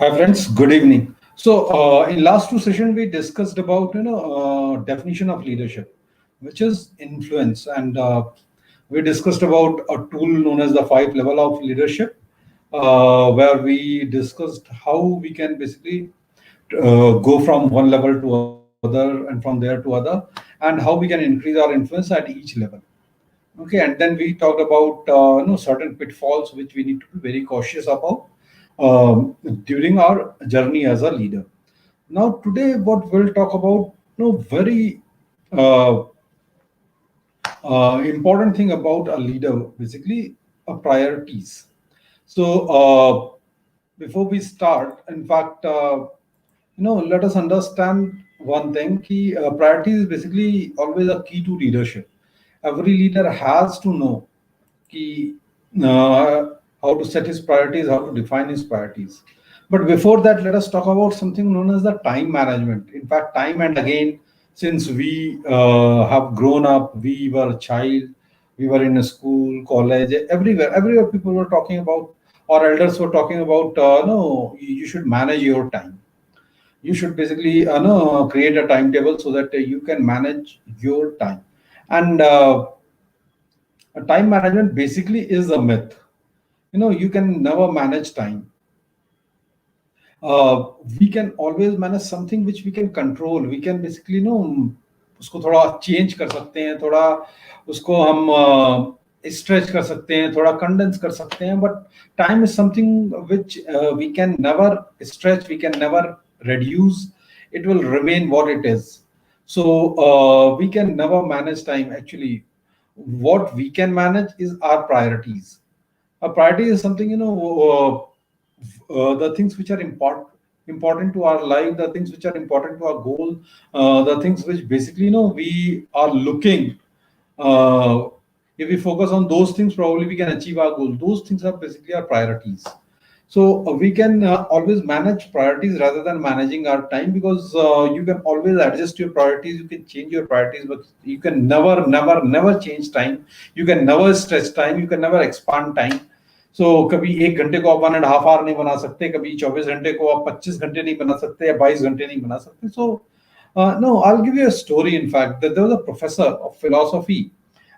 Hi friends, good evening. In last two sessions we discussed about definition of leadership, which is influence, and we discussed about a tool known as the five level of leadership, where we discussed how we can basically go from one level to other and from there to other, and how we can increase our influence at each level. Okay, and then we talked about certain pitfalls which we need to be very cautious about during our journey as a leader. Now, today, what we'll talk about, very uh, important thing about a leader, basically, priorities. Before we start, in fact, let us understand one thing: priority is basically always a key to leadership. Every leader has to know ki, how to set his priorities, how to define his priorities. But before that, let us talk about something known as the time management. In fact, time and again, since we have grown up, we were a child, we were in a school, college, everywhere people were talking about, or elders were talking about, no, you should manage your time. You should basically no, create a timetable so that you can manage your time. And time management basically is a myth. You can never manage time. We can always manage something which we can control. We can basically उसको थोड़ा change कर सकते हैं, थोड़ा उसको हम stretch कर सकते हैं, थोड़ा कंडेंस कर सकते हैं. But time is something which we can never stretch, we can never reduce. It will remain what it is. So we can never manage time. Actually, what we can manage is our priorities. A priority is something, the things which are important to our life, the things which are important to our goal, the things which basically we are looking. uh, if we focus on those things, probably we can achieve our goal. Those things are basically our priorities. So we can always manage priorities rather than managing our time, because you can always adjust your priorities, you can change your priorities, but you can never change time. You can never stretch time, you can never expand time. So कभी एक घंटे को आप 1.5 hour नहीं बना सकते, कभी 24 घंटे को आप 25 घंटे नहीं बना सकते, या 22 घंटे नहीं बना सकते. So no, I'll give you a story. In fact, that there was a professor of philosophy,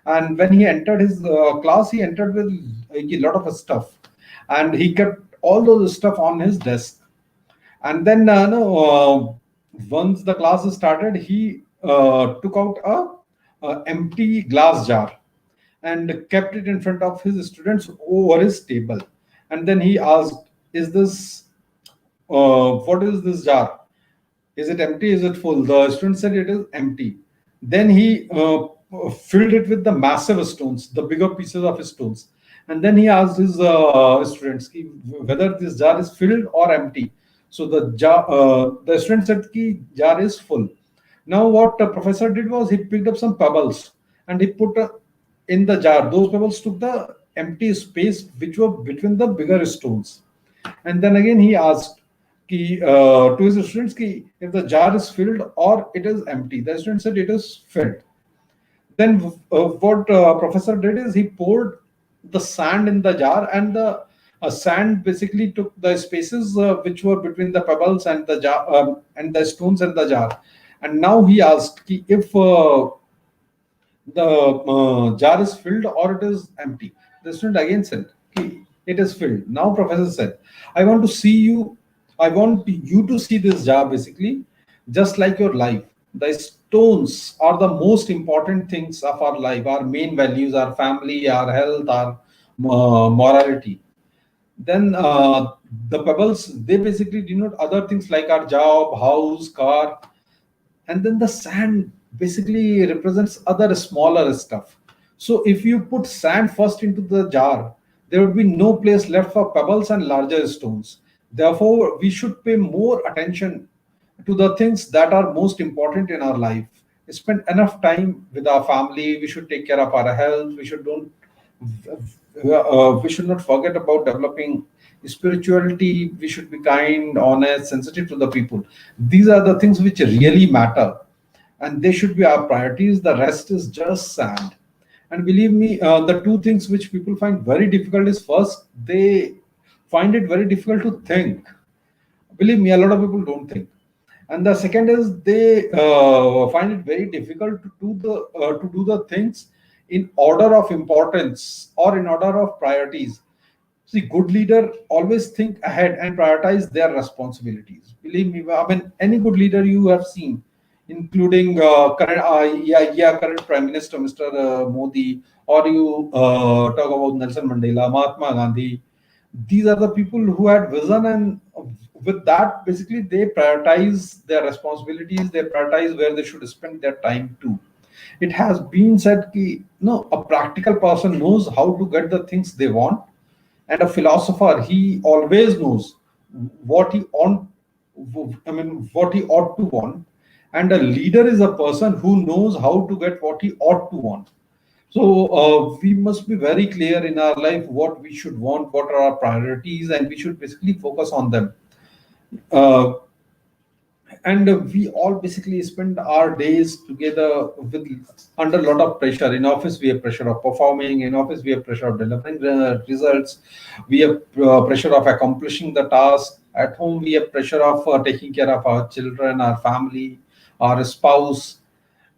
and when he entered his class, he entered with a lot of stuff, and he kept all those stuff on his desk. And then once the class started, he took out a empty glass jar and kept it in front of his students over his table. And then he asked, is this what is this jar? Is it empty? Is it full? The student said it is empty. Then he filled it with the massive stones, the bigger pieces of stones. And then he asked his students whether this jar is filled or empty. So the student said the jar is full. Now what the professor did was he picked up some pebbles and he put in the jar. Those pebbles took the empty space which were between the bigger stones. And then again he asked to his students if the jar is filled or it is empty. The student said it is filled. Then what professor did is he poured the sand in the jar, and the sand basically took the spaces which were between the pebbles and the jar, and the stones in the jar. And now he asked if the jar is filled or it is empty. The student again said it is filled. Now professor said, I want to see you, I want you to see this jar basically just like your life. The stones are the most important things of our life, our main values, our family, our health, our morality. Then the pebbles, they basically denote other things like our job, house, car. And then the sand basically represents other smaller stuff. So if you put sand first into the jar, there would be no place left for pebbles and larger stones. Therefore, we should pay more attention to the things that are most important in our life. Spend enough time with our family. We should take care of our health. We should not forget about developing spirituality. We should be kind, honest, sensitive to the people. These are the things which really matter, and they should be our priorities. The rest is just sand. And believe me, the two things which people find very difficult is, first, they find it very difficult to think. Believe me, a lot of people don't think. And the second is they find it very difficult to do the things in order of importance or in order of priorities. See, good leader always think ahead and prioritize their responsibilities. Believe me, I mean, any good leader you have seen, including current Prime Minister Mr. Modi, or you talk about Nelson Mandela, Mahatma Gandhi. These are the people who had vision, and with that, basically, they prioritize their responsibilities. They prioritize where they should spend their time to. It has been said that no, a practical person knows how to get the things they want, and a philosopher, he always knows what he on what he ought to want, and a leader is a person who knows how to get what he ought to want. So we must be very clear in our life what we should want, what are our priorities, and we should basically focus on them. uh, and we all basically spend our days together with under a lot of pressure. In office we have pressure of performing, in office we have pressure of delivering results, we have pressure of accomplishing the task. At home we have pressure of taking care of our children, our family, our spouse.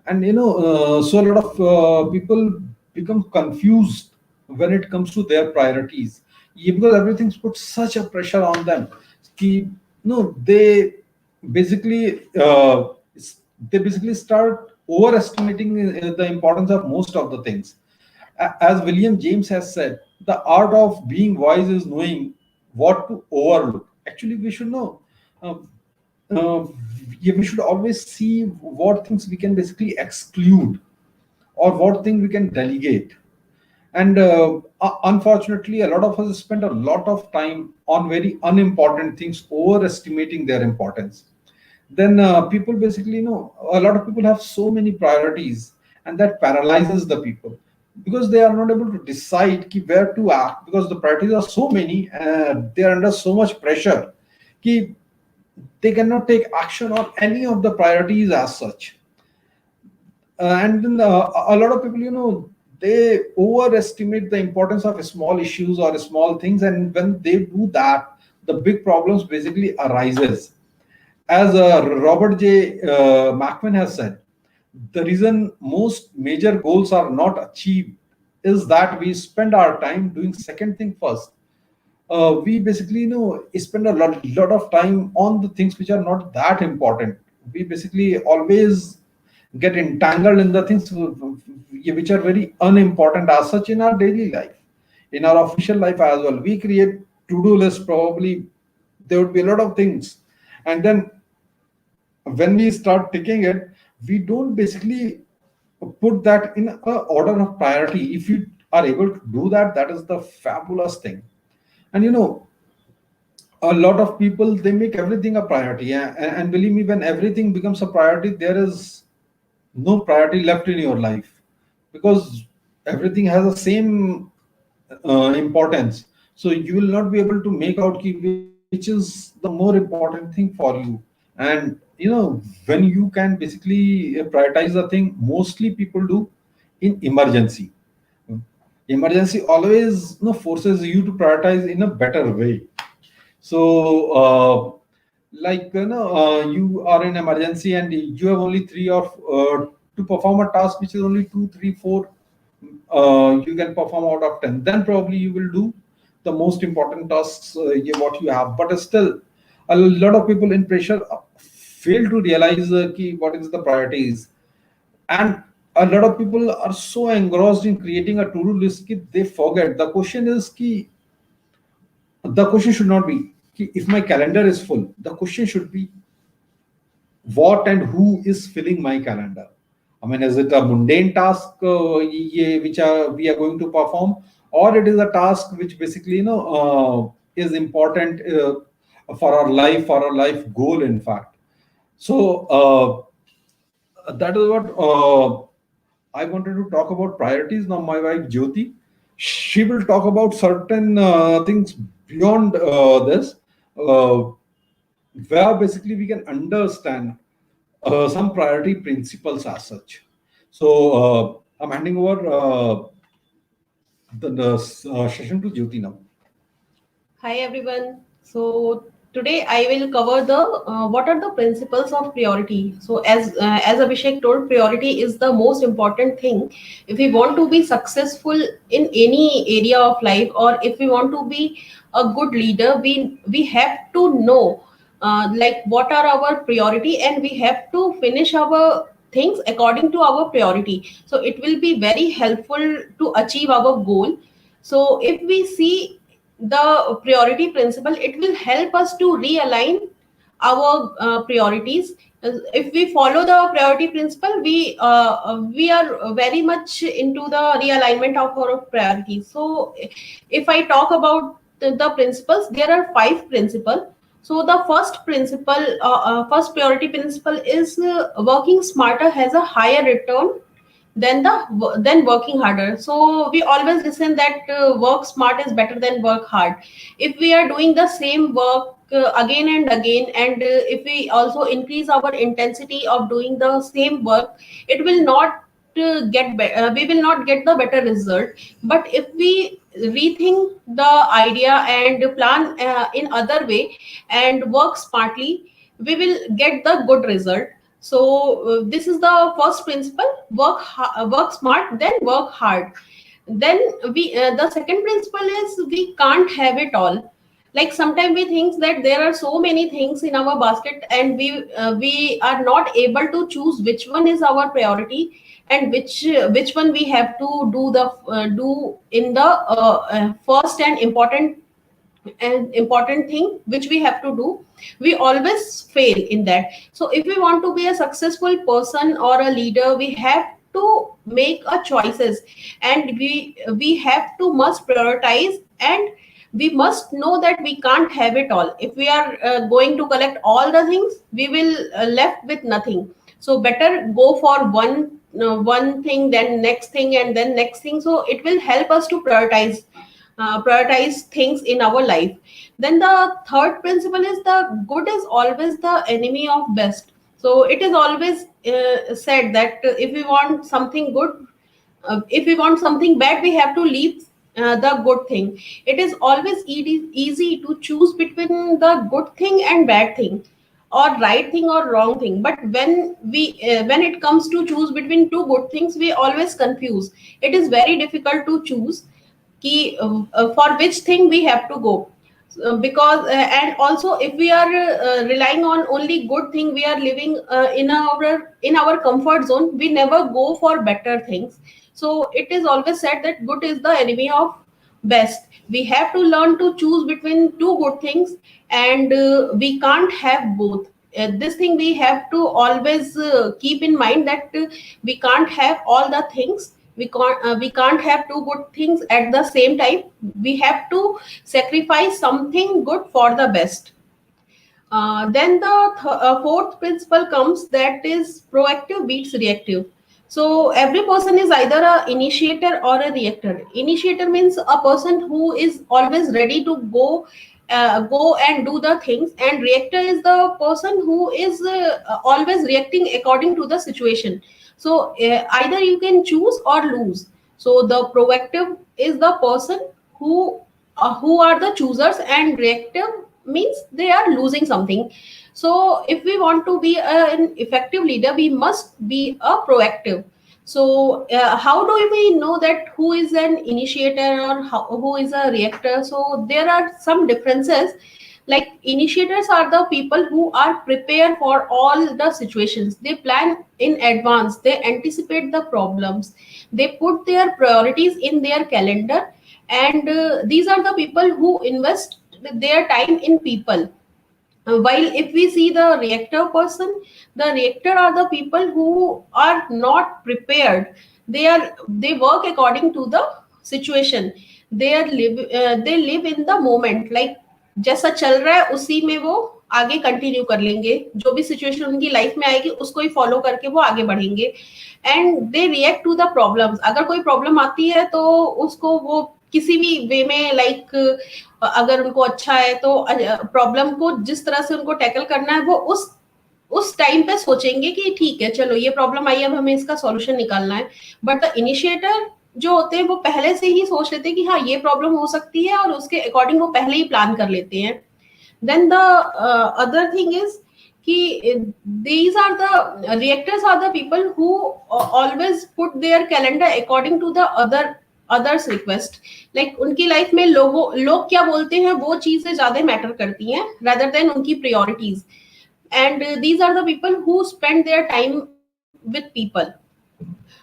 And so a lot of people become confused when it comes to their priorities. Yeah, because everything's put such a pressure on them. Ki, no, basically uh, they basically start overestimating the importance of most of the things. As William James has said, the art of being wise is knowing what to overlook. Actually, we should know. Um, uh, yeah, we should always see what things we can basically exclude or what thing we can delegate. And unfortunately, a lot of us spend a lot of time on very unimportant things, overestimating their importance. Then people basically, a lot of people have so many priorities, and that paralyzes the people because they are not able to decide where to act, because the priorities are so many, they are under so much pressure कि they cannot take action on any of the priorities as such. And then a lot of people, they overestimate the importance of small issues or small things, and when they do that, the big problems basically arises. As Robert J. Macman has said, the reason most major goals are not achieved is that we spend our time doing second thing first. We basically spend a lot of time on the things which are not that important. We basically always get entangled in the things which are very unimportant as such in our daily life, in our official life as well. We create to-do list, probably there would be a lot of things, and then when we start ticking it, we don't basically put that in a order of priority. If you are able to do that, that is the fabulous thing. And a lot of people, they make everything a priority. Yeah, and believe me, when everything becomes a priority, there is no priority left in your life, because everything has the same importance. So you will not be able to make out which is the more important thing for you. And when you can basically prioritize the thing, mostly people do in emergency. Emergency always forces you to prioritize in a better way. So like you are in emergency and you have only three or to perform a task which is only two, three, four, you can perform out of 10, then probably you will do the most important tasks, what you have. But still, a lot of people in pressure fail to realize what is the priorities. And a lot of people are so engrossed in creating a to-do list they forget the question is the question should not be if my calendar is full. The question should be what and who is filling my calendar. I mean, is it a mundane task which we are going to perform, or it is a task which basically is important for our life, for our life goal, in fact. So that is what I wanted to talk about priorities. Now, my wife Jyoti, she will talk about certain things beyond this, uh, where basically we can understand some priority principles as such. So I'm handing over the session to Jyoti now. Hi everyone. So Today I will cover the what are the principles of priority. So as Abhishek told, priority is the most important thing. If we want to be successful in any area of life, or if we want to be a good leader, we have to know like what are our priority, and we have to finish our things according to our priority. So it will be very helpful to achieve our goal. So if we see the priority principle, it will help us to realign our priorities. If we follow the priority principle, we are very much into the realignment of our priorities. So if I talk about the principles, there are five principles. So the first principle, first priority principle is working smarter has a higher return than working harder. So we always listen that work smart is better than work hard. If we are doing the same work again and again, and if we also increase our intensity of doing the same work, it will not we will not get the better result. But if we rethink the idea and plan in other way and work smartly, we will get the good result. So this is the first principle: work smart, then work hard. Then we the second principle is we can't have it all. Like sometimes we think that there are so many things in our basket, and we are not able to choose which one is our priority, and which one we have to do in the first and important thing which we have to do. We always fail in that. So if we want to be a successful person or a leader, we have to make a choices, and we have to must prioritize, and we must know that we can't have it all. If we are going to collect all the things, we will left with nothing. So better go for one thing, then next thing, and then next thing. So it will help us to prioritize things in our life. Then the third principle is the good is always the enemy of best. So it is always said that if we want something good, if we want something bad, we have to leave the good thing. It is always easy to choose between the good thing and bad thing, or right thing or wrong thing. But when it comes to choose between two good things, we always confuse. It is very difficult to choose for which thing we have to go. Because and also if we are relying on only good thing, we are living in our comfort zone. We never go for better things. So it is always said that good is the enemy of best. We have to learn to choose between two good things, and we can't have both. This thing we have to always keep in mind, that we can't have all the things. We can't have two good things at the same time. We have to sacrifice something good for the best. Then the fourth principle comes, that is proactive beats reactive. So every person is either a initiator or a reactor. Initiator means a person who is always ready to go and do the things, and reactor is the person who is always reacting according to the situation. So either you can choose or lose. So the proactive is the person who are the choosers, and reactive means they are losing something. So if we want to be an effective leader, we must be a proactive. So how do we know that who is an initiator or who is a reactor? So there are some differences. Like initiators are the people who are prepared for all the situations. They plan in advance, they anticipate the problems, they put their priorities in their calendar, and these are the people who invest their time in people. While if we see the reactor person, the reactor are the people who are not prepared. They work according to the situation. They live in the moment, like जैसा चल रहा है उसी में वो आगे continue कर लेंगे, जो भी सिचुएशन उनकी लाइफ में आएगी उसको ही फॉलो करके वो आगे बढ़ेंगे. And they react to the problems. अगर कोई प्रॉब्लम आती है तो उसको वो किसी भी वे में, लाइक अगर उनको अच्छा है तो प्रॉब्लम को जिस तरह से उनको टैकल करना है, वो उस टाइम पे सोचेंगे कि ठीक है, चलो ये प्रॉब्लम आई, अब हमें इसका सॉल्यूशन निकालना है. बट द इनिशिएटर जो होते हैं वो पहले से ही सोच लेते हैं कि हाँ ये प्रॉब्लम हो सकती है, और उसके अकॉर्डिंग वो पहले ही प्लान कर लेते हैं. Then the other thing is these are the reactors are the people who always put their calendar according to the others request. Like उनकी लाइफ में लोग क्या बोलते हैं वो चीजें ज्यादा मैटर करती हैं rather than उनकी priorities. And these are the people who spend their time with people.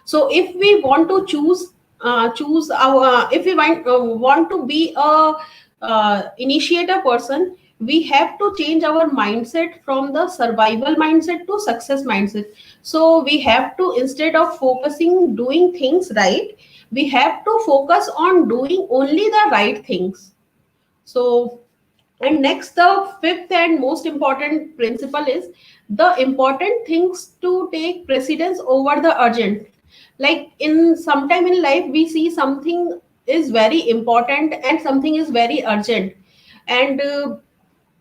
So if we want to choose our if we want to be a initiator person, we have to change our mindset from the survival mindset to success mindset. So we have to, instead of focusing doing things right, we have to focus on doing only the right things. So, and next, the fifth and most important principle is the important things to take precedence over the urgent. Like in sometime in life, we see something is very important and something is very urgent. And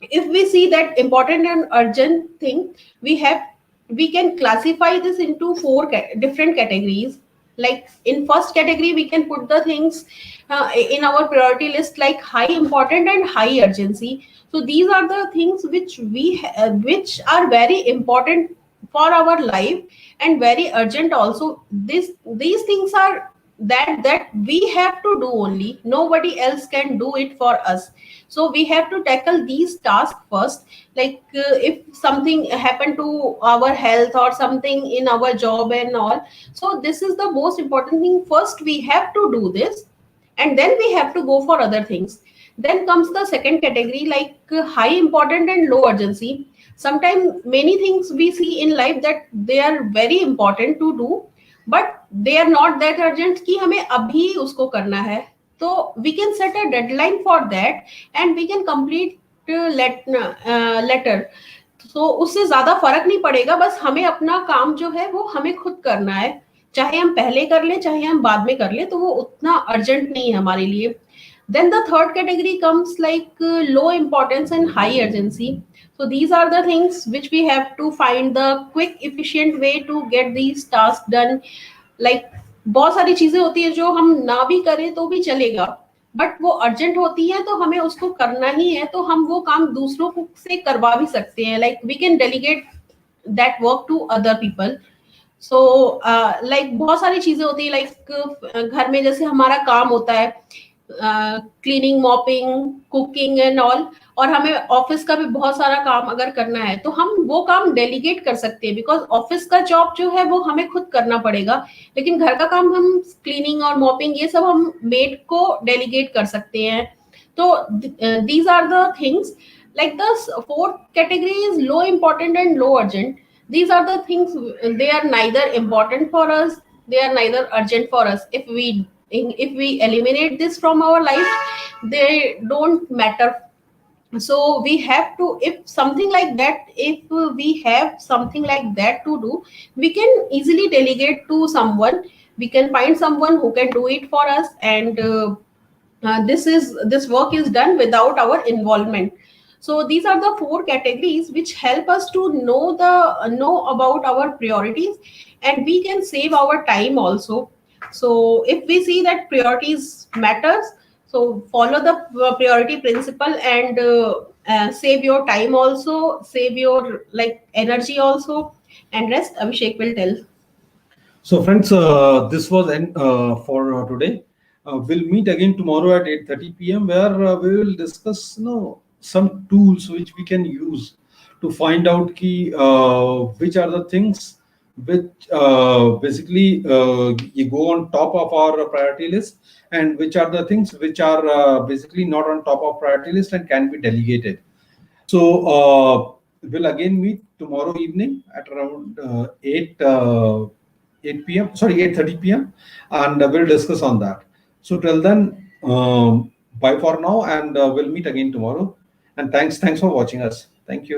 if we see that important and urgent thing, we can classify this into four different categories. Like in first category, we can put the things in our priority list like high important and high urgency. So these are the things which which are very important for our life and very urgent also. These things are that we have to do, only nobody else can do it for us. So we have to tackle these tasks first. Like if something happened to our health or something in our job and all, so this is the most important thing. First we have to do this, and then we have to go for other things. Then comes the second category, like high important and low urgency. Sometimes many things we see in life that they are very important to do, but they are not that urgent कि हमें अभी उसको करना है. So we can set a deadline for that and we can complete letter. So उससे ज्यादा फर्क नहीं पड़ेगा, बस हमें अपना काम जो है वो हमें खुद करना है, चाहे हम पहले कर लें चाहे हम बाद में कर लें, तो वो उतना अर्जेंट नहीं है हमारे लिए. Then the third category comes like low importance and high urgency. So these are the things which we have to find the quick efficient way to get these tasks done. Like बहुत सारी चीजें होती है जो हम ना भी करें तो भी चलेगा, बट वो अर्जेंट होती है तो हमें उसको करना ही है, तो हम वो काम दूसरों से करवा भी सकते हैं. Like we can delegate that work to other people. So like बहुत सारी चीजें होती है. लाइक घर में जैसे हमारा काम होता है cleaning, mopping, cooking and all, और हमें ऑफिस का भी बहुत सारा काम अगर करना है तो हम वो काम डेलीगेट कर सकते हैं, बिकॉज ऑफिस का जॉब जो है वो हमें खुद करना पड़ेगा, लेकिन घर का काम हम क्लीनिंग और मॉपिंग ये सब हम मेड को डेलीगेट कर सकते हैं. तो these are the things. Like the fourth category is low important and low urgent. These are the things, they are neither important for us, they are neither urgent for us. If we eliminate this from our life, they don't matter. So we have to, if something like that, if we have something like that to do, we can easily delegate to someone. We can find someone who can do it for us, and this work is done without our involvement. So these are the four categories which help us to know about our priorities, and we can save our time also. So if we see that priorities matters, so follow the priority principle and save your time also, save your like energy also, and rest Abhishek will tell. So, friends, this was for today. We'll meet again tomorrow at 8:30 p.m., where we will discuss, some tools which we can use to find out which are the things which basically you go on top of our priority list, and which are the things which are basically not on top of priority list and can be delegated. So we'll again meet tomorrow evening at around 8 p.m. Sorry, 8:30 p.m. and we'll discuss on that. So till then, bye for now, and we'll meet again tomorrow. And thanks for watching us. Thank you.